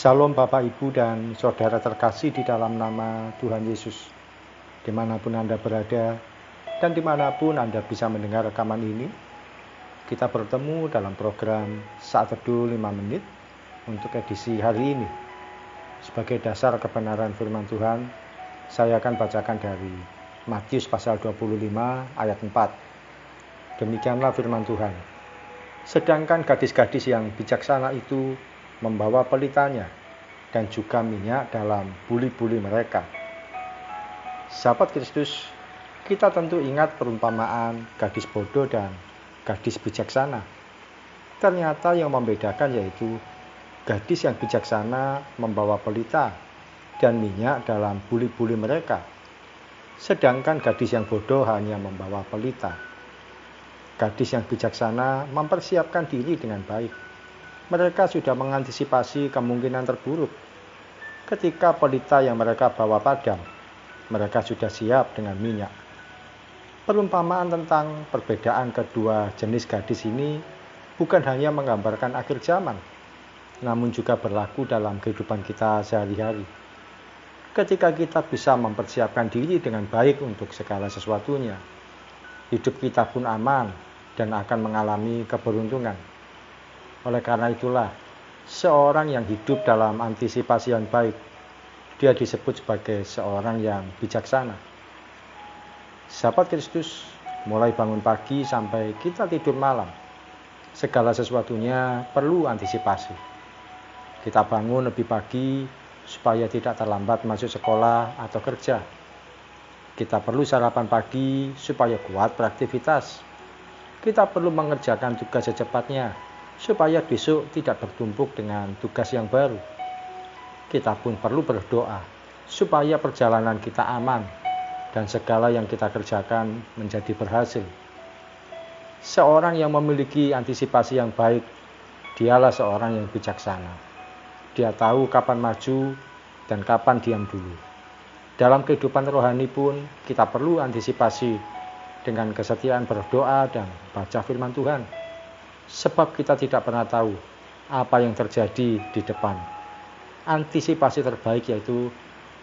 Shalom Bapak Ibu dan Saudara terkasih di dalam nama Tuhan Yesus. Dimanapun Anda berada dan dimanapun Anda bisa mendengar rekaman ini, kita bertemu dalam program Saat Teduh 5 Menit untuk edisi hari ini. Sebagai dasar kebenaran firman Tuhan, saya akan bacakan dari Matius pasal 25 ayat 4. Demikianlah firman Tuhan. Sedangkan gadis-gadis yang bijaksana itu membawa pelitanya dan juga minyak dalam buli-buli mereka. Sahabat Kristus, kita tentu ingat perumpamaan gadis bodoh dan gadis bijaksana. Ternyata yang membedakan yaitu gadis yang bijaksana membawa pelita dan minyak dalam buli-buli mereka, sedangkan gadis yang bodoh hanya membawa pelita. Gadis yang bijaksana mempersiapkan diri dengan baik. Mereka sudah mengantisipasi kemungkinan terburuk. Ketika pelita yang mereka bawa padam, mereka sudah siap dengan minyak. Perumpamaan tentang perbedaan kedua jenis gadis ini bukan hanya menggambarkan akhir zaman, namun juga berlaku dalam kehidupan kita sehari-hari. Ketika kita bisa mempersiapkan diri dengan baik untuk segala sesuatunya, hidup kita pun aman dan akan mengalami keberuntungan. Oleh karena itulah, seorang yang hidup dalam antisipasi yang baik, dia disebut sebagai seorang yang bijaksana. Sahabat Kristus, mulai bangun pagi sampai kita tidur malam, segala sesuatunya perlu antisipasi. Kita bangun lebih pagi supaya tidak terlambat masuk sekolah atau kerja. Kita perlu sarapan pagi supaya kuat beraktivitas. Kita perlu mengerjakan tugas secepatnya supaya besok tidak bertumpuk dengan tugas yang baru. Kita pun perlu berdoa supaya perjalanan kita aman dan segala yang kita kerjakan menjadi berhasil. Seorang yang memiliki antisipasi yang baik, dialah seorang yang bijaksana. Dia tahu kapan maju dan kapan diam dulu. Dalam kehidupan rohani pun kita perlu antisipasi dengan kesetiaan berdoa dan baca firman Tuhan. Sebab kita tidak pernah tahu apa yang terjadi di depan. Antisipasi terbaik yaitu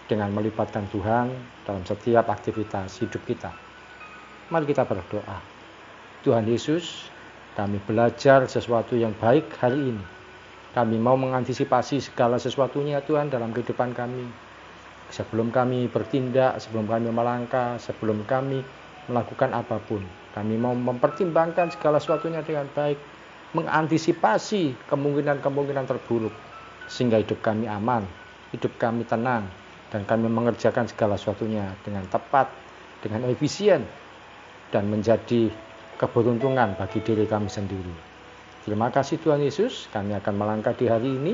dengan melibatkan Tuhan dalam setiap aktivitas hidup kita. Mari kita berdoa. Tuhan Yesus, kami belajar sesuatu yang baik hari ini. Kami mau mengantisipasi segala sesuatunya Tuhan dalam kehidupan kami. Sebelum kami bertindak, sebelum kami melangkah, sebelum kami melakukan apapun, kami mau mempertimbangkan segala sesuatunya dengan baik, mengantisipasi kemungkinan-kemungkinan terburuk, sehingga hidup kami aman, hidup kami tenang, dan kami mengerjakan segala sesuatunya dengan tepat, dengan efisien, dan menjadi keberuntungan bagi diri kami sendiri. Terima kasih Tuhan Yesus, kami akan melangkah di hari ini.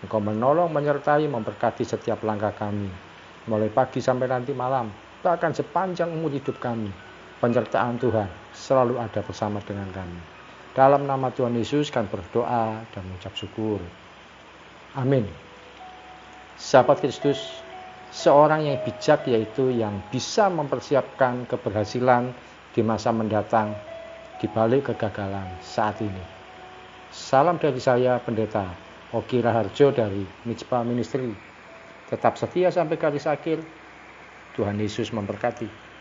Engkau menolong, menyertai, memberkati setiap langkah kami, mulai pagi sampai nanti malam, bahkan sepanjang umur hidup kami. Penyertaan Tuhan selalu ada bersama dengan kami. Dalam nama Tuhan Yesus kami berdoa dan mengucap syukur. Amin. Sahabat Kristus, seorang yang bijak yaitu yang bisa mempersiapkan keberhasilan di masa mendatang di balik kegagalan saat ini. Salam dari saya, Pendeta Oki Raharjo dari Mitspa Ministry. Tetap setia sampai garis akhir. Tuhan Yesus memberkati.